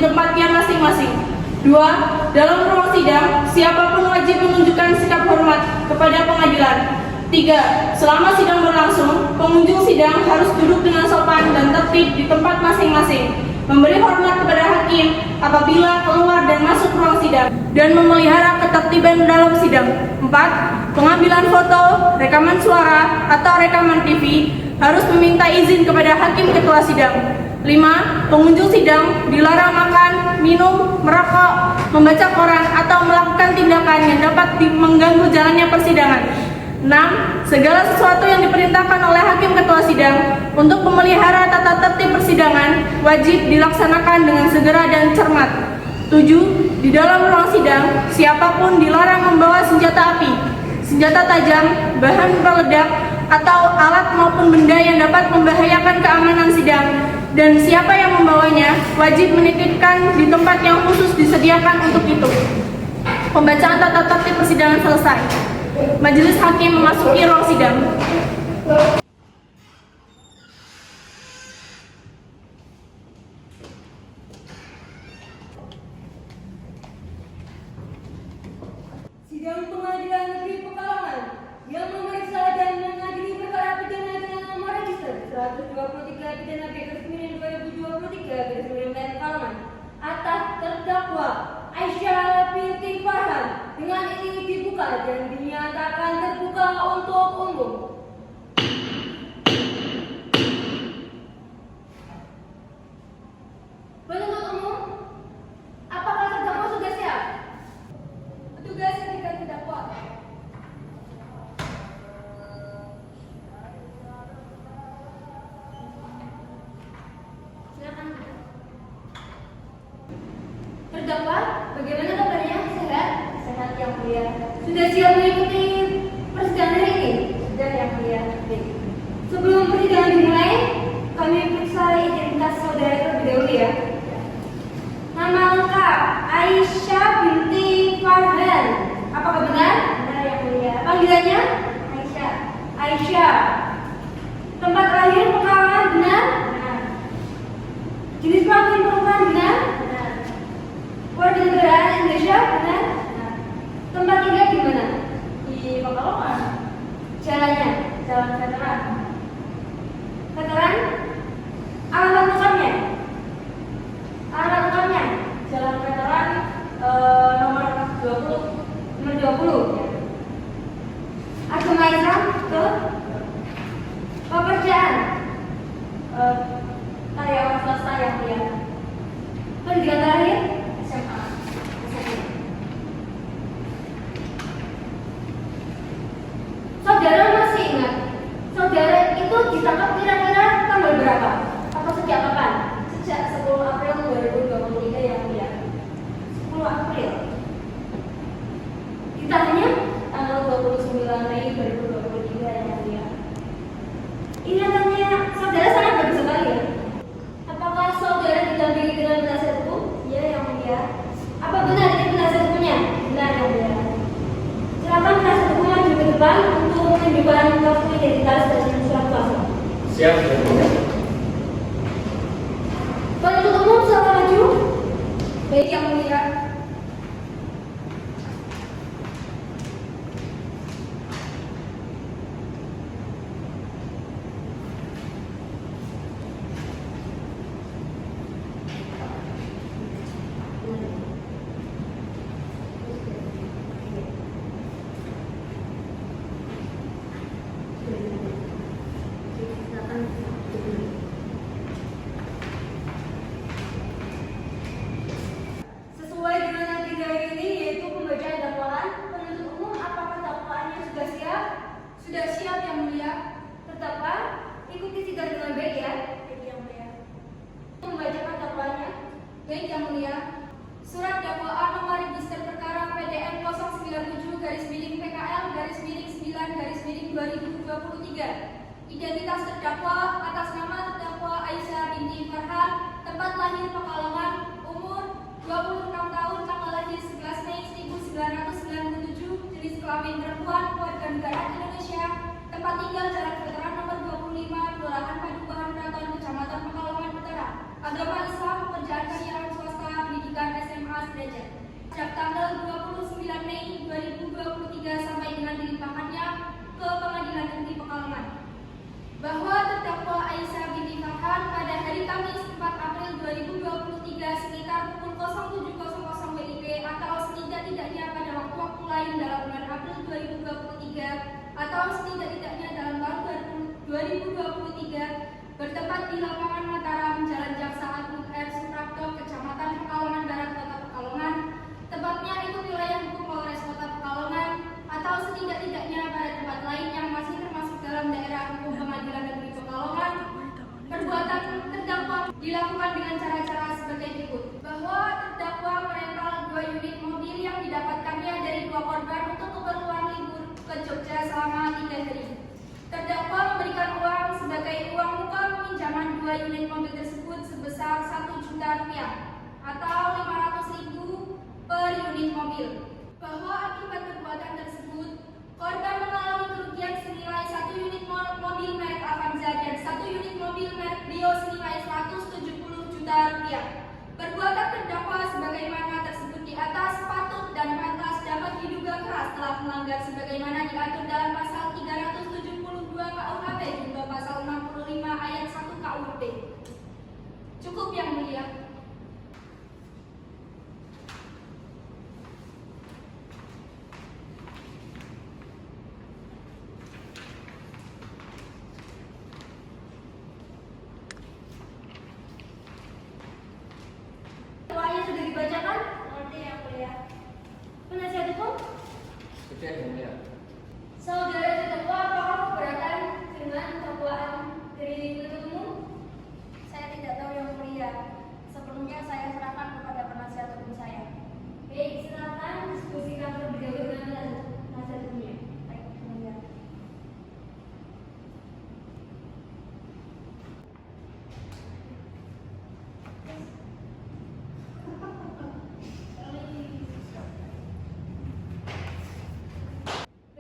di tempatnya masing-masing. 2. Dalam ruang sidang, siapapun wajib menunjukkan sikap hormat kepada pengadilan. 3. Selama sidang berlangsung, pengunjung sidang harus duduk dengan sopan dan tertib di tempat masing-masing, memberi hormat kepada hakim apabila keluar dan masuk ruang sidang, dan memelihara ketertiban dalam sidang. 4. Pengambilan foto, rekaman suara, atau rekaman TV harus meminta izin kepada hakim ketua sidang. 5. Pengunjung sidang dilarang makan, minum, merokok, membaca koran, atau melakukan tindakan yang dapat mengganggu jalannya persidangan. 6. Segala sesuatu yang diperintahkan oleh hakim ketua sidang untuk memelihara tata tertib persidangan wajib dilaksanakan dengan segera dan cermat. 7. Di dalam ruang sidang, siapapun dilarang membawa senjata api, senjata tajam, bahan peledak, atau alat maupun benda yang dapat membahayakan keamanan sidang, dan siapa yang membawanya wajib menitipkan di tempat yang khusus disediakan untuk itu. Pembacaan tata tertib persidangan selesai. Majelis hakim memasuki ruang sidang. Sidang Pengadilan Negeri Pekalongan yang memeriksa dan mengadili perkara pidana dengan nomor register 123 pidana B/2023 Pekalongan atas terdakwa Aisyah binti Farhan dengan ini dibuka dan dinyatakan terbuka untuk umum. Penuntut umum, apakah terdakwa sudah siap? Petugas serikat terdakwa. Silakan. Terdakwa, bagaimana kabarnya? Sehat? Sehat yang mulia. Sudah siap mengikuti persidangan hari ini? Sudah yang mulia. Sebelum persidangan dimulai, kami periksa identitas saudara terlebih dahulu ya. Nama lengkap Aisyah binti Farhan. Apakah benar? Benar yang mulia. Panggilannya? Aisyah. Aisyah. Tempat lahir Pekalongan benar? Benar. Jenis kelamin perempuan benar? Benar. Warga negara Indonesia benar? Benar. Tempat tinggal di mana? Di Pekalongan. Jalannya? Jalan Veteran. Veteran? Alamat lengkapnya? Alamat lengkapnya? Jalan Veteran nomor 20. Agama Islam? Betul. Pekerjaan? Karyawan swasta yang mulia. Pendidikan terakhir? SMA. Saudara masih ingat? Saudara itu ditangkap kira-kira tanggal berapa? Atau sejak kapan? Sejak 10 April 2023 yang mulia. 10 April. Ditahannya tanggal 29 Mei 2023 yang mulia. Ingatannya saudara sangat bagus sekali ya. Apakah saudara didampingi dengan penasihat hukum? Iya yang mulia. Apa benar ini penasihat hukumnya? Benar yang mulia. Silakan penasihat hukum maju ke depan untuk menunjukkan kartu identitas dan surat kuasa. Siap yang mulia. Penuntut umum silakan maju. Baik yang mulia. Sesuai dengan agenda hari ini yaitu pembacaan dakwaan, penuntut umum apakah dakwaannya sudah siap? Sudah siap yang mulia. Terdakwa, ikuti sidang dengan baik ya. Baik yang mulia. Membacakan dakwaannya. Baik yang mulia. Surat dakwaan nomor register perkara PDN 097-PKL-9-9/2023. Identitas terdakwa atas nama terdakwa Aisyah binti Farhan, tempat lahir Pekalongan, umur 26 tahun, tanggal lahir 11 Mei 1997, jenis kelamin perempuan, warga negara Indonesia, tempat tinggal Jalan Veteran nomor 25, Kelurahan Padukuhan Keraton, Kecamatan Pekalongan Utara, agama Islam, pekerjaan karyawan swasta, sejak tanggal 29 Mei 2023 sampai dengan dilimpahkannya ke Pengadilan Negeri Pekalongan. Bahwa terdakwa Aisyah binti Farhan pada hari Kamis 4 April 2023 sekitar pukul 07.00 WIB atau setidak-tidaknya pada waktu-waktu lain dalam bulan April 2023 atau setidak-tidaknya dalam tahun 2023 bertempat di lapangan Mataram, Jalan Jaksa Agung R. Suprapto, Kecamatan Pekalongan Barat, Kota Pekalongan. Tepatnya itu wilayah hukum Polres Kota Pekalongan atau setidak-tidaknya pada tempat lain yang masih termasuk dalam daerah hukum Pengadilan Negeri Pekalongan. Perbuatan terdakwa dilakukan dengan cara-cara sebagai berikut. Bahwa terdakwa merental 2 unit mobil yang didapatkannya dari 2 korban untuk keperluan libur ke Jogja selama 3 hari. Terdakwa memberikan uang sebagai uang muka peminjaman 2 unit mobil tersebut sebesar Rp1.000.000 atau Rp500.000 per unit mobil. Bahwa akibat perbuatan tersebut, korban mengalami kerugian senilai 1 unit mobil merek Avanza dan 1 unit mobil merek Brio senilai Rp170 juta. Perbuatan terdakwa sebagaimana tersebut di atas patut dan pantas dapat diduga keras telah melanggar sebagaimana diatur dalam pasal 372 KUHP junto pasal 65 ayat 1 KUHP. Cukup yang mulia. Doanya sudah dibacakan? Mengerti yang mulia. Penasihat hukum? Seperti yang mulia. Saudara terdakwa apakah keberatan dengan dakwaan dari penuntut umum? Saya tidak tahu yang mulia. Sebelumnya saya serahkan kepada penasihat hukum saya. Baik, silakan diskusikan terlebih dahulu dengan penasihat hukumnya. Baik, mulia.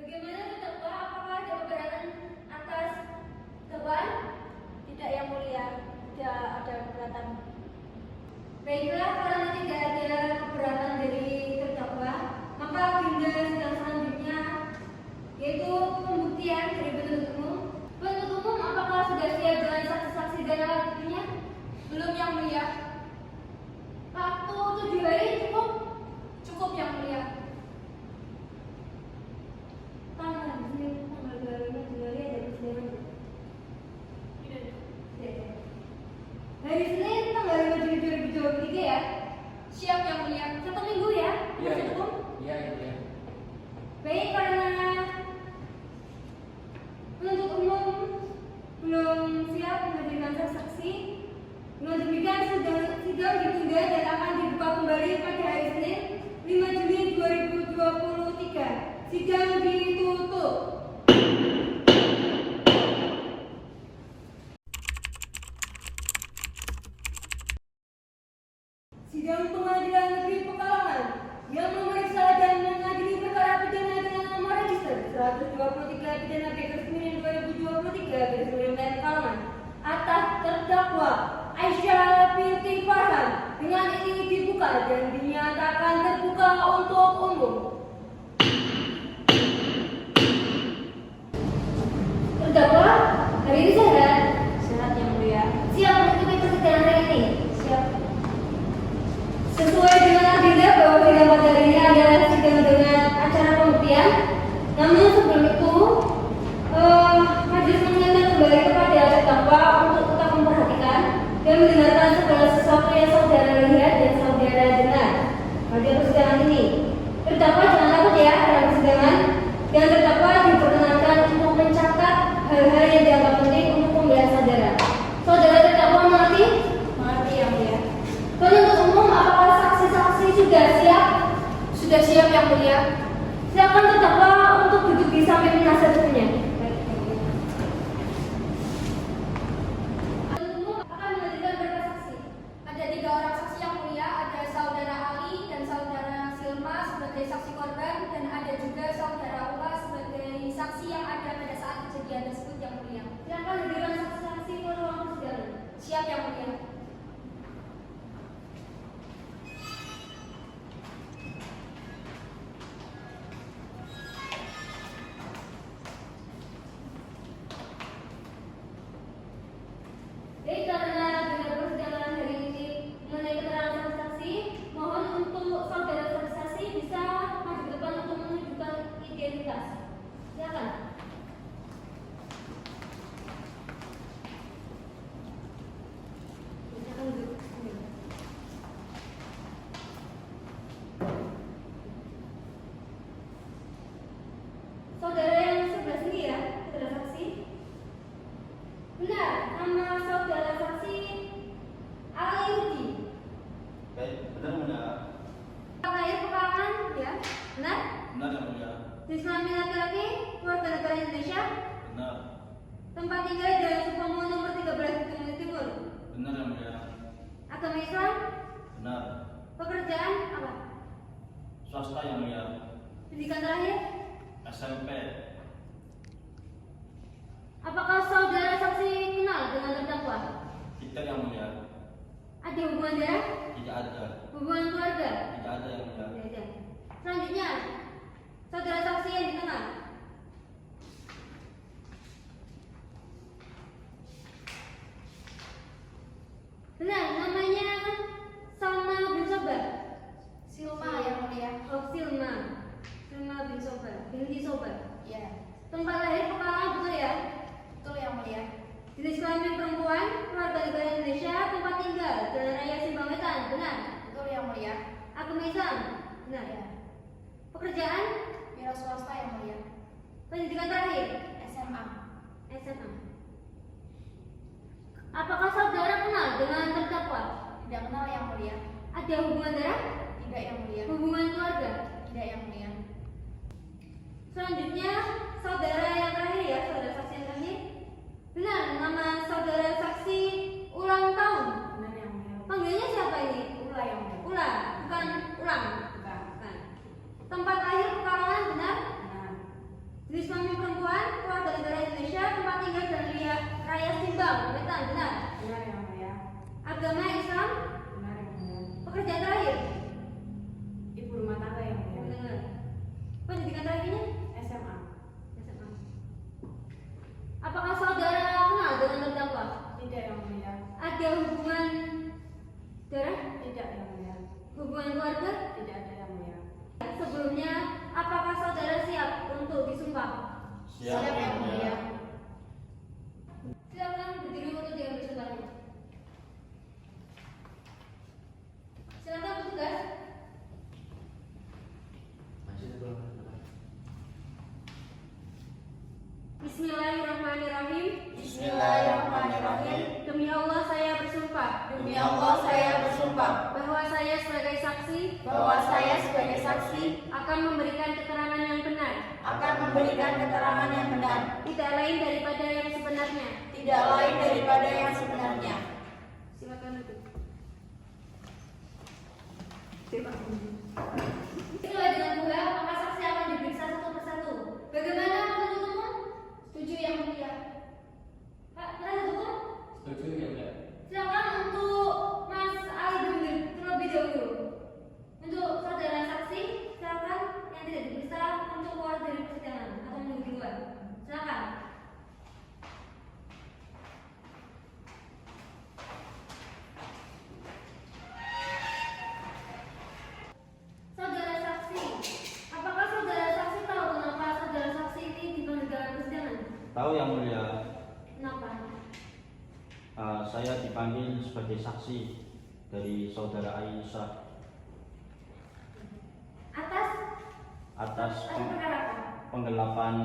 Bagaimana terdakwa? Apakah ada keberatan atas dakwaan? Tidak yang mulia, tidak ada keberatan. Baiklah, karena tidak ada keberatan dari terdakwa, maka agenda sidang selanjutnya yaitu pembuktian dari penuntut umum. Penuntut umum apakah sudah siap dengan saksi-saksi dan alat buktinya? Belum yang mulia. Waktu 7 hari cukup? Cukup yang mulia. Tanggal ini tanggal 2 hari ada persidangan. Hari Senin tanggal 5 Juli 2023 ya? Siap yang mulia. 1 minggu ya? Iya, Masih iya. cukup? Iya, iya. Baik, karena penuntut umum belum siap menghadirkan saksi, dengan demikian sidang ditunda dan akan dibuka kembali pada hari Senin 5 Juli 2023. Sidang ditutup. Sidang Pengadilan Negeri Pekalongan yang memeriksa dan mengadili perkara pidana dengan nomor register 123 pidana Garis-Miring 2023 Garis-Miring Pekalongan atas terdakwa Aisyah binti Farhan dengan ini dibuka dan dinyatakan terbuka untuk umum. Terdakwa hari ini sehat? Sehat yang mulia. Siap mengikuti persidangan hari ini? Siap. Sesuai dengan agenda bahwa sidang pada hari ini adalah sidang dengan acara pembuktian. Namun sebelum itu, majelis mengingatkan kembali kepada terdakwa untuk tetap memperhatikan dan mendengarkan segala sesuatu yang saudara lihat dan saudara dengar pada persidangan ini. Terdakwa jangan takut ya dalam persidangan, dan terdakwa diperkenankan untuk mencatat hal-hal yang dianggap penting untuk pembelajaran saudara. Saudara terdakwa mengerti? Mengerti yang mulia. Penuntut umum, apakah saksi-saksi sudah siap? Sudah siap yang mulia. Silakan terdakwa untuk duduk di samping penasihat hukumnya. Penuntut umum akan menghadirkan berapa saksi? Ada 3 orang saksi yang mulia. Ada saudara Ali dan saudara Silma sebagai saksi korban, dan ada juga saudara Ula sebagai saksi yang ada pada saat kejadian tersebut yang mulia. Silakan hadirkan saksi-saksi ke ruang persidangan. Siap yang mulia. benar mulia. Lahir peperangan, ya, benar? Benar yang mulia. Jenis kelamin laki-laki, warga negara Indonesia. Benar. Tempat tinggal Jalan Supomo nomor 13 Gunung Timur. Benar yang mulia. Agama Islam. Benar. Pekerjaan apa? Swasta yang mulia. Pendidikan terakhir. SMP. Apakah saudara saksi kenal dengan terdakwa? Tidak yang mulia. Ada hubungan darah? Tidak ada. Hubungan keluarga? Tidak ada yang mulia. Tidak ada. Selanjutnya, saudara saksi yang dikenal. Benar, namanya Salma bin Sobar. Silma yang mulia. Oh, Silma. Silma bin Sobar. Binti Sobar. Ya, Tempat lahir Pekalongan, betul ya? betul yang mulia. Jenis kelamin perempuan, warga negara Indonesia, tempat tinggal, Jalan Raya Simpang Wetan, benar. Betul yang mulia. Agama Islam, benar. Ya, Pekerjaan, wira swasta yang mulia. pendidikan terakhir, SMA. SMA. Apakah saudara kenal dengan terdakwa? Tidak kenal yang mulia. Ada hubungan darah? Tidak yang mulia. Hubungan keluarga? Tidak yang mulia. Selanjutnya, saudara yang terakhir ya, saudara saksi yang terakhir. Benar, nama saudara saksi ulang tahun. Benar yang mulia. Panggilnya siapa ini? Ula yang mulia. Ula, bukan ulang. Bukan. Bukan. Tempat lahir Pekalongan, benar. Benar. Jenis kelamin perempuan, warga negara Indonesia, tempat tinggal Jalan Raya Simpang Wetan, benar. Benar yang mulia. Agama Islam, Benar yang mulia. pekerjaan terakhir. Ibu rumah tangga yang mulia. Benar. Pendidikan terakhirnya? SMA. SMA. Apakah saudara kenal dengan terdakwa? Tidak yang mulia. Ada hubungan darah? Tidak yang mulia. Hubungan keluarga? Tidak ada yang mulia. Sebelumnya, apakah saudara siap untuk disumpah? Siap yang mulia. Silakan berdiri untuk diambil sumpahnya. Silakan petugas. Bismillahirrahmanirrahim. Bismillahirrahmanirrahim. Demi Allah saya bersumpah Demi Allah saya bersumpah bahwa saya sebagai saksi bahwa saya sebagai saksi akan memberikan keterangan yang benar, akan memberikan keterangan yang benar, tidak lain daripada yang sebenarnya. tidak lain daripada yang sebenarnya. Silakan duduk. Sesuai dengan pula, maka saksi akan diperiksa satu persatu. Bagaimana penuntut umum? Setuju yang mulia. Pak, penuntut umum? Setuju yang mulia. Silakan untuk Mas Ali Bundir terlebih dahulu. Untuk saudara saksi, silakan yang tidak diperiksa untuk keluar dari persidangan atau menunggu di luar. Silakan. Saudara saksi, apakah saudara saksi tahu kenapa saudara saksi ini dipanggil dalam persidangan? Tahu yang mulia. Kenapa? Saya dipanggil sebagai saksi dari saudara Aisyah Atas atas perkara apa? penggelapan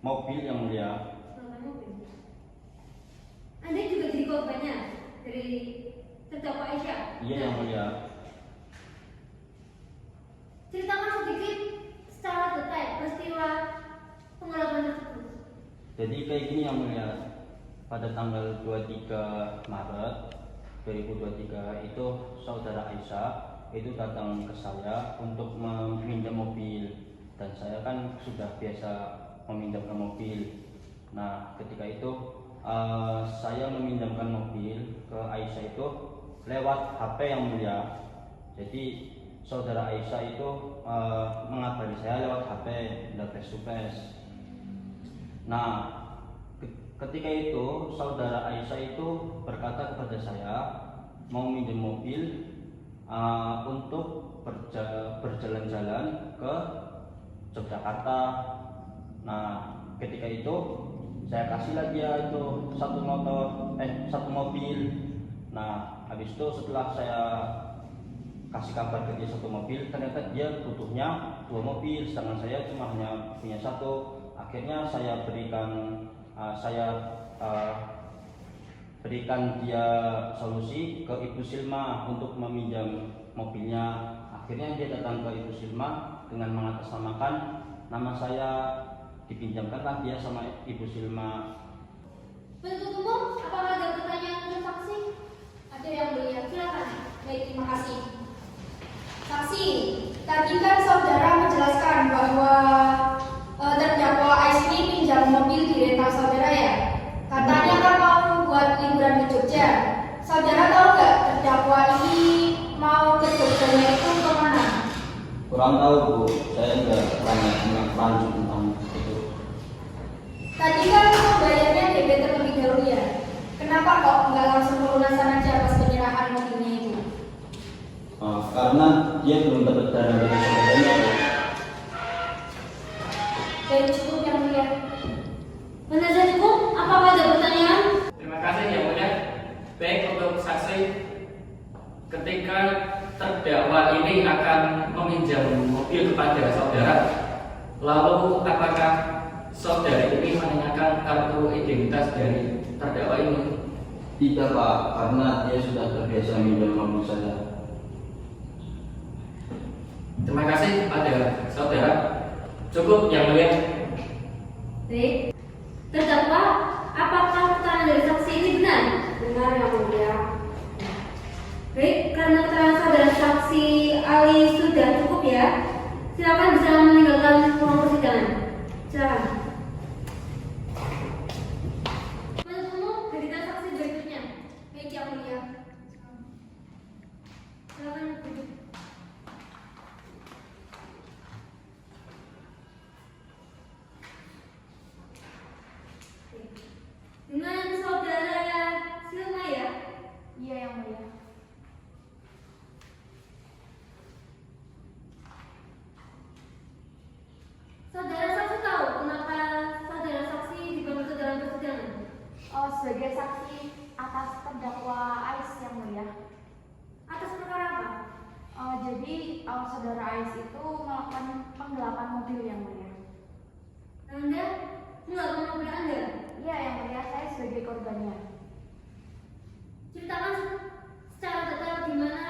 mobil yang mulia. Penggelapan mobil. Anda juga jadi korbannya dari terdakwa Aisyah. Iya yang mulia. Ceritakan sedikit secara detail peristiwa penggelapan tersebut. Jadi kayak gini yang mulia. Pada tanggal 23 Maret 2023 itu saudara Aisyah itu datang ke saya untuk meminjam mobil, dan saya kan sudah biasa meminjamkan mobil. Nah ketika itu saya meminjamkan mobil ke Aisyah itu lewat HP yang mulia. Jadi saudara Aisyah itu mengabari saya lewat HP, tidak face to face. Nah ketika itu saudara Aisyah itu berkata kepada saya mau minjem mobil untuk berjalan-jalan ke Yogyakarta. Nah ketika itu saya kasihlah dia itu satu mobil. Nah habis itu setelah saya kasih kabar ke dia satu mobil, ternyata dia butuhnya 2 mobil, sedangkan saya cuma hanya punya 1. Akhirnya saya berikan berikan dia solusi ke Ibu Silma untuk meminjam mobilnya. Akhirnya dia datang ke Ibu Silma dengan mengatasnamakan nama saya, dipinjamkanlah dia sama Ibu Silma. Penuntut umum, apakah ada pertanyaan untuk saksi? Ada yang mulia, silakan. Baik, terima kasih. Saksi, tadi kan saudara menjelaskan bahwa terdakwa Ais ini pinjam mobil di rental saudara ya. Katanya kan mau buat liburan ke Jogja. Saudara tahu nggak terdakwa ini mau ke Jogjanya itu kemana? Kurang tahu Bu, saya enggak lanjut tentang itu. Tadi kan bayarnya DP terlebih dahulu ya. Kenapa kok nggak langsung pelunasan aja pas penyerahan mobilnya itu? Karena dia belum dapat dana dari saudaranya Bu. Baik, cukup yang mulia. Penasihat hukum, apakah ada pertanyaan? Terima kasih yang mulia. Baik, untuk saksi, ketika terdakwa ini akan meminjam mobil kepada saudara, lalu apakah saudara ini menanyakan kartu identitas dari terdakwa ini? Tidak Pak, karena dia sudah terbiasa minjam mobil saya. Terima kasih pada saudara. Cukup yang mulia. Baik. Terdakwa, apakah keterangan dari saksi ini benar? Benar yang mulia. Baik, karena keterangan saudara saksi Ali sudah cukup ya. Silakan bisa meninggalkan ruang persidangan. Silakan. Penuntut umum, hadirkan saksi berikutnya. Baik yang mulia. Silakan duduk. Dengan saudara Silma ya? Iya yang mulia. Saudara saksi tahu kenapa saudara saksi dipanggil ke dalam persidangan? Sebagai saksi atas terdakwa Ais yang mulia. Atas perkara apa? Jadi saudara Ais itu melakukan penggelapan mobil yang mulia. Anda melakukan mobil Anda? Iya yang mulia, saya sebagai korbannya. Ceritakan secara detail di mana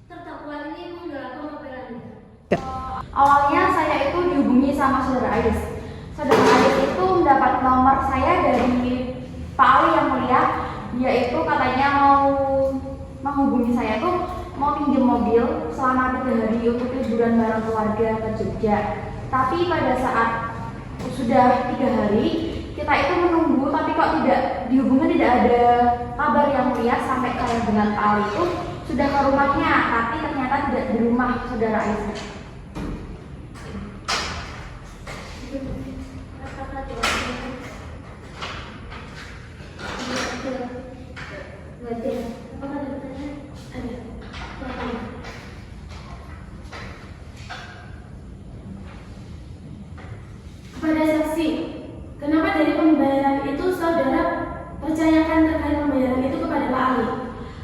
terdakwa ini menggelapkan mobil Anda. Awalnya saya itu dihubungi sama saudara Ais. Saudara Ais itu mendapat nomor saya dari Pak Ali yang mulia. Dia itu katanya mau menghubungi saya tuh mau pinjam mobil selama 3 hari untuk liburan bareng keluarga ke Jogja. Tapi pada saat sudah 3 hari kita itu menunggu, tapi kok tidak dihubungi, tidak ada kabar yang mulia sampai saya dengan Pak Ali itu sudah ke rumahnya, tapi ternyata tidak di rumah saudara Ais. Apakah ada pertanyaan? Ada. Silakan. Kepada saksi, kenapa dari pembayaran itu saudara percayakan terkait pembayaran itu kepada Pak Ali?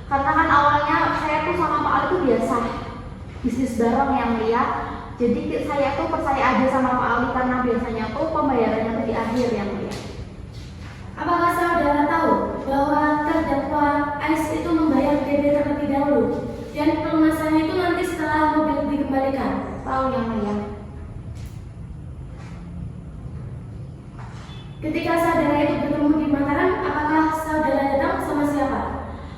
Karena kan awalnya saya tuh sama Pak Ali tuh biasa bisnis bareng yang mulia. Jadi saya tuh percaya aja sama Pak Ali karena biasanya tuh pembayarannya tuh di akhir yang mulia. Apakah saudara tahu bahwa terdakwa Ais itu membayar DP terlebih dahulu dan pelunasannya itu nanti setelah mobil dikembalikan? Tahu yang mulia. Ketika saudara itu bertemu di Mataram, apakah saudara datang sama siapa?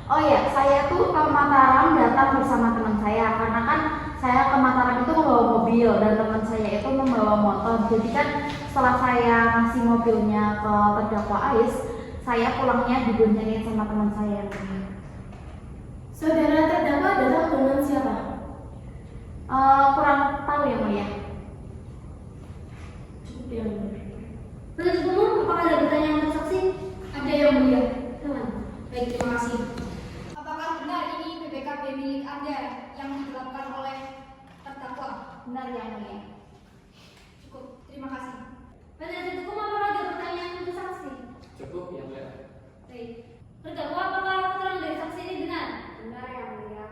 Oh ya, saya tuh ke Mataram datang bersama teman saya karena kan saya ke Mataram itu membawa mobil dan teman saya itu membawa motor. Jadi kan setelah saya ngasih mobilnya ke terdakwa Ais, saya pulangnya diboncengi sama teman saya. Saudara terdakwa datang dengan siapa? Kurang tahu yang mulia. Cukup yang mulia. Penuntut umum, apakah ada pertanyaan untuk saksi? Ada yang mulia. Teman. Baik, terima kasih. Apakah benar ini BPKB milik Anda yang digelapkan oleh terdakwa? Benar yang mulia. Cukup, terima kasih. Penasihat hukum, apakah ada pertanyaan untuk saksi? Cukup yang mulia. Baik. Terdakwa, apakah keterangan dari saksi ini benar? Benar yang mulia.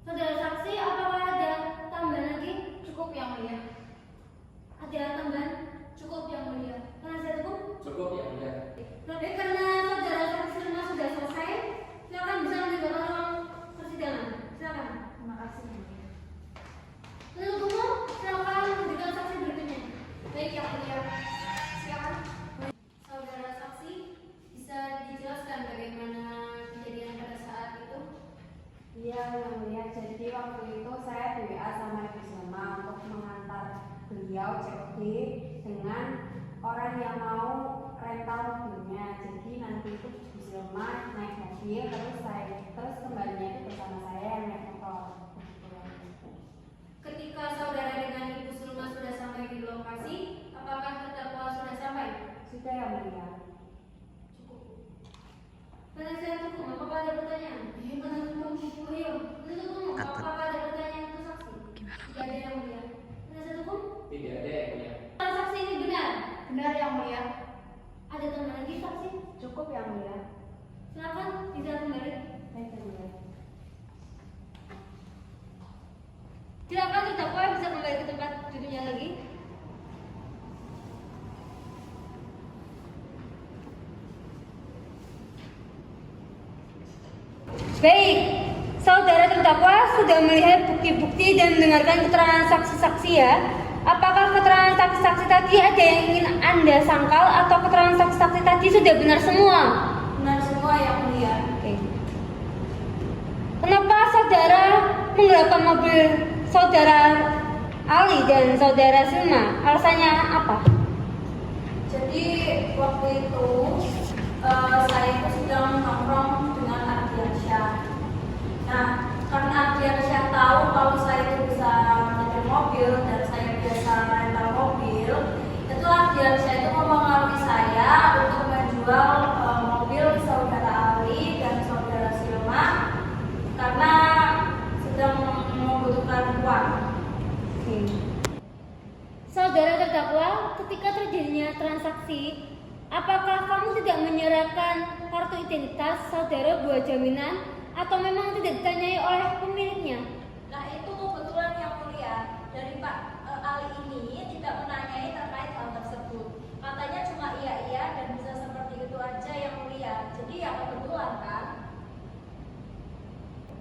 Saudara saksi, apakah ada tambahan lagi? Cukup yang mulia. Ada tambahan? Cukup yang mulia. Penasihat hukum? Cukup yang mulia. Tapi karena saudara yang mulia. Jadi waktu itu saya di WA sama Ibu Selma untuk mengantar beliau COD dengan orang yang mau rental mobilnya. Jadi nanti itu Ibu Selma naik mobil, terus kembalinya itu bersama saya yang naik motor. Ketika saudara dengan Ibu Sulma sudah sampai di lokasi, apakah terdakwa sudah sampai? Sudah yang mulia. Cukup. Penasihat hukum, apakah ada pertanyaan? Penasihat hukum, ayo. Penasihat hukum, apakah ada pertanyaan untuk saksi? Tidak ada yang mulia. Penasihat hukum? Tidak ada yang mulia. Saksi ini benar. Benar yang mulia. Ada tambahan lagi saksi? Cukup yang mulia. Silakan bisa kembali. Baik yang mulia. Silakan terdakwa bisa kembali ke tempat duduknya lagi. Baik, saudara terdakwa sudah melihat bukti-bukti dan mendengarkan keterangan saksi-saksi ya. Apakah keterangan saksi-saksi tadi ada yang ingin Anda sangkal atau keterangan saksi-saksi tadi sudah benar semua? Benar semua yang mulia. Oke. Kenapa saudara menggerakkan mobil saudara Ali dan saudara Silma? Alasannya apa? Jadi waktu itu saya itu sedang nongkrong dengan Ardiansyah. Nah, karena Ardiansyah tahu kalau saya itu bisa menyetir mobil dan saya biasa rental mobil, itu Ardiansyah itu mempengaruhi saya untuk menjual mobil saudara Ali dan saudara Silma karena sedang membutuhkan uang. Saudara terdakwa, ketika terjadinya transaksi, apakah kamu tidak menyerahkan kartu identitas saudara buat jaminan atau memang tidak ditanyai oleh pemiliknya? Nah itu kebetulan yang mulia dari Pak Ali ini tidak menanyai terkait hal tersebut. Katanya cuma iya dan bisa seperti itu aja yang mulia. Jadi ya kebetulan kan.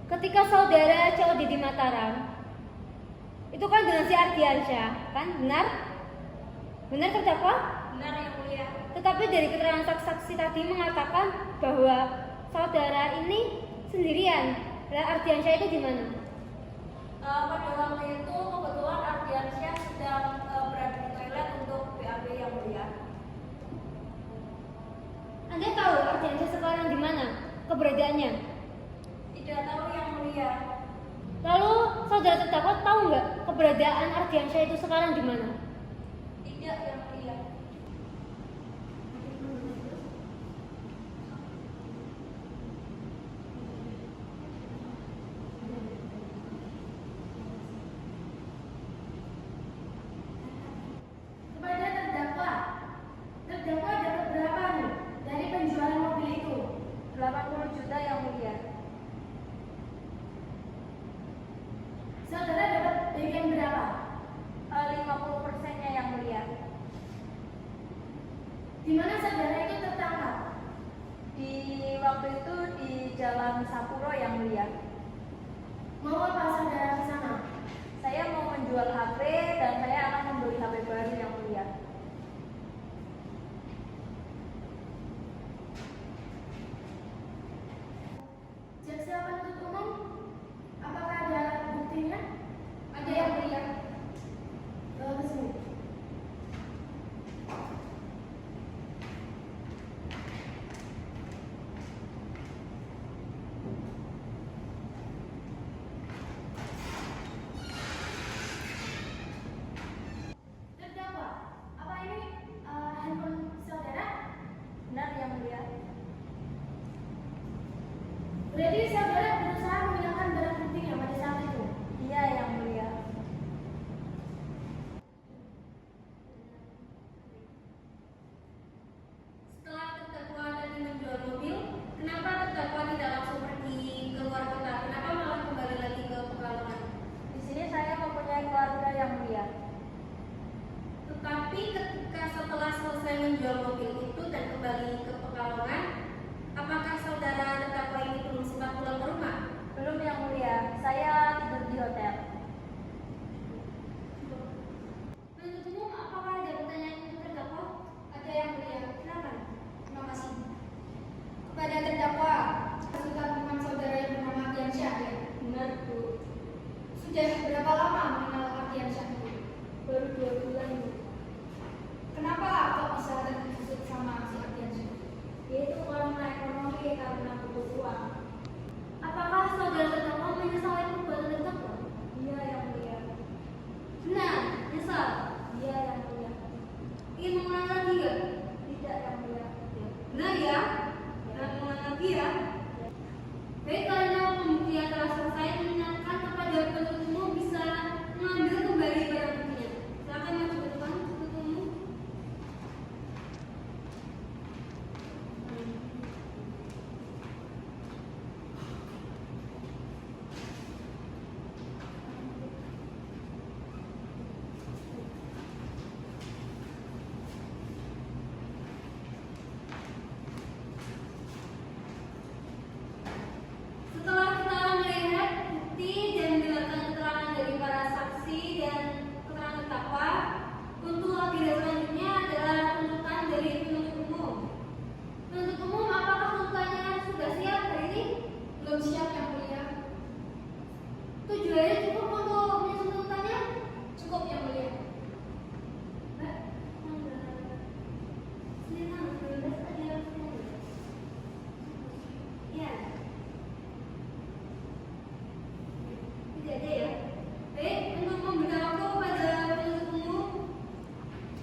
Ketika saudara COD di Mataram, itu kan dengan si Ardiansyah, kan? Benar? Benar terdakwa? Benar yang mulia. Tetapi dari keterangan saksi tadi mengatakan bahwa saudara ini sendirian. Lah Ardiansyah itu di mana? Pada waktu itu kebetulan Ardiansyah sedang berada di toilet untuk BAB yang mulia. Anda tahu Ardiansyah sekarang di mana? Keberadaannya? Tidak tahu yang mulia. Lalu saudara terdakwa tahu nggak keberadaan Ardiansyah itu sekarang di mana? Tidak yang mulia. Kepada terdakwa dapat berapa nih dari penjualan mobil itu? 80 juta yang mulia. Saudara dapat bagian berapa? 50%-nya yang mulia. Di mana saudara itu tertangkap? Di waktu itu di Jalan Sapuro yang mulia. Mau apa saudara ke sana? Saya mau menjual HP dan saya akan membeli HP baru yang mulia. Jaksa penuntut umum, apakah ada buktinya? Ada yang mulia. Bawa ke sini. Sudah berapa lama mengenal Ardian Syahdu? Baru 2 bulan, Bu. Kenapa kok bisa terkejut sama si Ardian Syahdu? Dia itu orang ekonomi karena butuh uang. Apakah saudara terdakwa menyesali perbuatan terdakwa? Iya, yang mulia. Benar, nyesal. Iya, yang mulia. Ingin mengulang lagi nggak? Tidak, yang mulia. Benar ya? Jangan mengulang lagi ya. Baik, karena pembuktian telah selesai, mengingatkan kepada penuntut umum bisa mengambil kembali barang buktinya. Silakan maju ke depan, penuntut umum. Setelah kita melihat bukti dan mendengarkan keterangan dari para saksi dan keterangan terdakwa, untuk agenda selanjutnya adalah tuntutan dari penuntut umum. Penuntut umum, apakah tuntutannya sudah siap hari ini? Belum siap, yang mulia. 7 hari cukup untuk menyusun tuntutannya? Cukup, yang mulia. Mbak, silakan, 12 ada ya. Tidak ada ya. Baik, untuk memberikan waktu kepada penuntut umum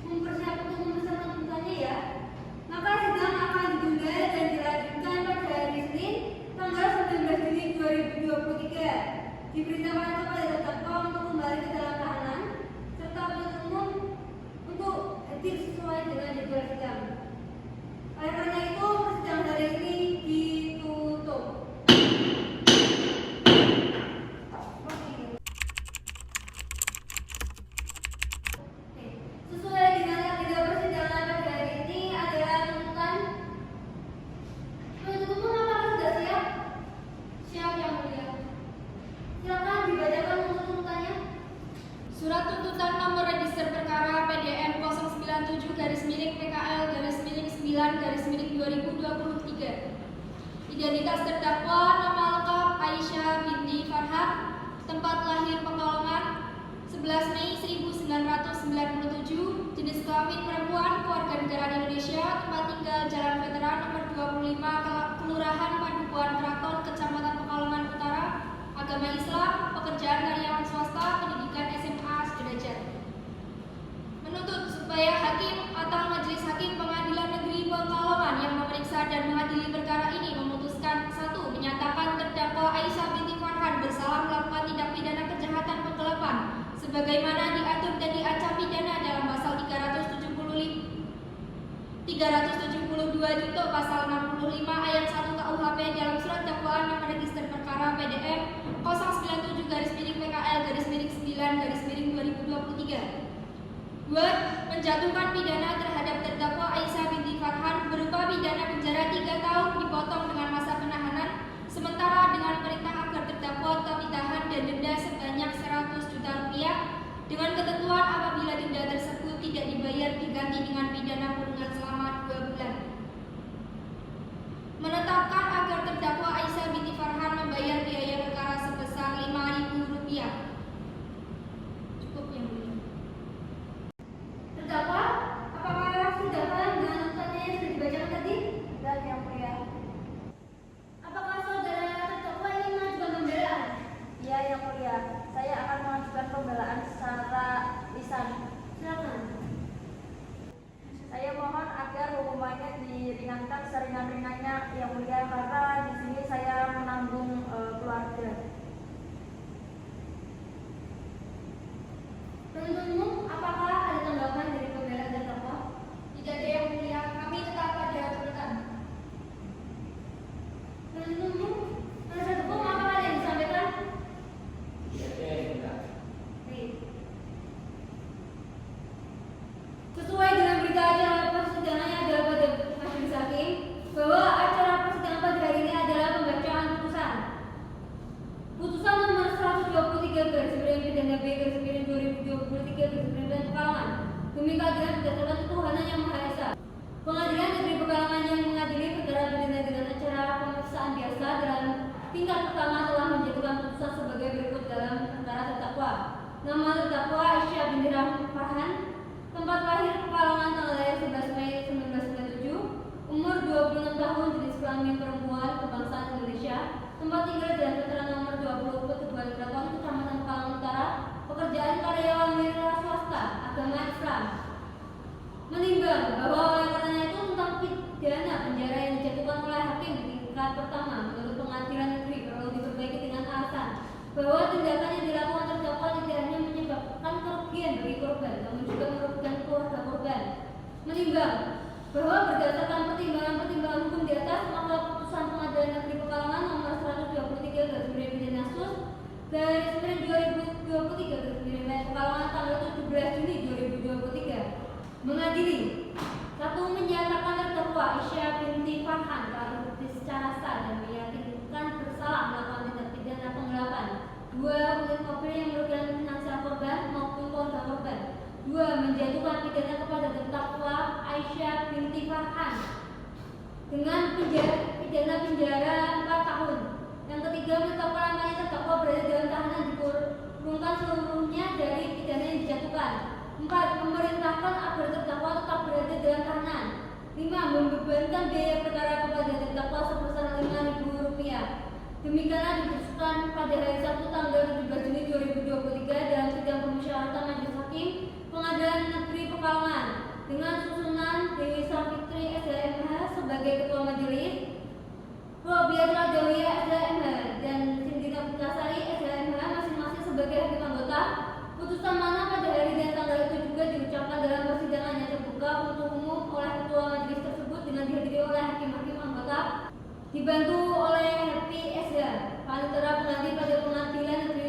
mempersiapkan untuk membesarkan tuntutannya ya. Maka sidang akan ditunda dan dilanjutkan pada hari Senin tanggal 19 Juni 2023. Diberitakan kepada terdakwa untuk kembali ke dalam tahanan serta penuntut umum untuk hadir sesuai dengan jadwal sidang. Oleh karena itu, persidangan hari ini ditutup. Sesuai dengan agenda persidangan pada hari ini adalah tuntutan. Penuntut umum, apakah sudah siap? Siap, yang mulia. Silakan dibacakan untuk tuntutannya. Surat tuntutan nomor register perkara PDM 097-PKL-9-9-2023. Identitas terdakwa nama lengkap Aisyah binti Farhan, tempat lahir Pekalongan 11 Mei 1997, jenis kelamin perempuan, keluarga negara Indonesia, tempat tinggal Jalan Veteran nomor 25, Kelurahan Padukuhan Keraton, Kecamatan Pekalongan Utara, agama Islam, pekerjaan karyawan swasta, pendidikan SMA sederajat. Menuntut supaya hakim atau majelis hakim pengadilan negeri Pekalongan yang memeriksa dan mengadili perkara ini memutuskan: 1. Menyatakan terdakwa Aisyah binti Farhan bersalah melakukan tindak pidana kejahatan penggelapan sebagaimana diatur dan diancam pidana dalam pasal 372 junto pasal 65 ayat 1 KUHP dalam surat dakwaan nomor register perkara PDM 097-PKL-9-9-2023. 2. Menjatuhkan pidana terhadap terdakwa Aisyah binti Farhan berupa pidana penjara 3 tahun dipotong dengan masa penahanan sementara dengan perintah agar terdakwa tetap ditahan dan denda sebanyak 100 juta rupiah dengan ketentuan apabila denda tersebut tidak dibayar diganti dengan pidana kurungan selama 2 bulan. Menetapkan agar terdakwa Aisyah binti Farhan membayar biaya perkara sebesar 5.000 rupiah. Cukup, yang mulia. Terdakwa, apakah sudah paham dengan tuntutannya yang sudah dibacakan tadi? Dan yang mulia. Apakah saudara terdakwa ingin mengajukan pembelaan? Iya, yang mulia. Saya akan mengajukan pembelaan secara lisan. Silakan. Saya mohon agar hukumannya diringankan seringan-ringannya, yang mulia, karena di sini saya menanggung keluarga. Penuntut umum, apakah ada tanggapan dari pembelaan terdakwa? Tidak ada, yang mulia. Kami tetap pada tuntutan. Penuntut umum, penasihat hukum, apakah ada yang disampaikan? Baik. Sesuai dengan berita acara persidangan yang adalah pada majelis hakim, bahwa acara persidangan pada hari ini adalah pembacaan putusan. Putusan nomor 123/2023/2023 Pekalongan demi keadilan berdasarkan ketuhanan yang Maha Esa. Pengadilan Negeri Pekalongan yang mengadili perkara pidana dengan acara pemeriksaan biasa dalam tingkat pertama telah menjatuhkan putusan sebagai berikut dalam perkara tentang Syamira Farhan, tempat lahir Pekalongan tanggal lahir 11 Mei 1997, umur 26 tahun, jenis kelamin perempuan, kebangsaan Indonesia, tempat tinggal Jalan Veteran nomor 20 Ketuban Keraton, Kecamatan Pekalongan Utara, pekerjaan karyawan wira swasta, agama Islam. Menimbang bahwa oleh karena itu tentang pidana penjara yang dijatuhkan oleh hakim di tingkat pertama menurut pengadilan negeri perlu diperbaiki dengan alasan bahwa tindakan yang dilakukan terdakwa tidak hanya menyebabkan kerugian bagi korban, namun juga merugikan keluarga korban. Menimbang bahwa berdasarkan pertimbangan hukum di atas, maka putusan Pengadilan Negeri Pekalongan nomor 123/2021/2023 Pekalongan tanggal 17 Juni 2023 mengadili: 1. Menyatakan terdakwa Aisyah binti Farhan telah terbukti secara sah dan meyakinkan bersalah melakukan tindak pidana penggelapan. 2. Unit mobil yang merugikan finansial korban maupun keluarga korban. 2. Menjatuhkan pidana kepada terdakwa Aisyah binti Farhan dengan pidana penjara 4 tahun. Yang ketiga, menetapkan lamanya terdakwa berada dalam tahanan dikurungkan seluruhnya dari pidana yang dijatuhkan. 4. Memerintahkan agar terdakwa tetap berada dalam tahanan. 5. Membebankan biaya perkara kepada terdakwa sebesar Rp5.000. Demikianlah diputuskan pada hari Sabtu tanggal 17 Juni 2023 dalam sidang permusyawaratan Majelis Hakim Pengadilan Negeri Pekalongan dengan susunan Dewi Savitri SHMH sebagai Ketua Majelis, Robiatul Adawiyah SHMH dan Sindina Putrasari SHMH masing-masing sebagai hakim anggota. Putusan mana pada hari dan tanggal itu juga diucapkan dalam persidangan yang terbuka untuk umum oleh Ketua Majelis tersebut dengan dihadiri oleh hakim-hakim anggota dibantu oleh Happy SH, Panitera Pengadilan pada Pengadilan Negeri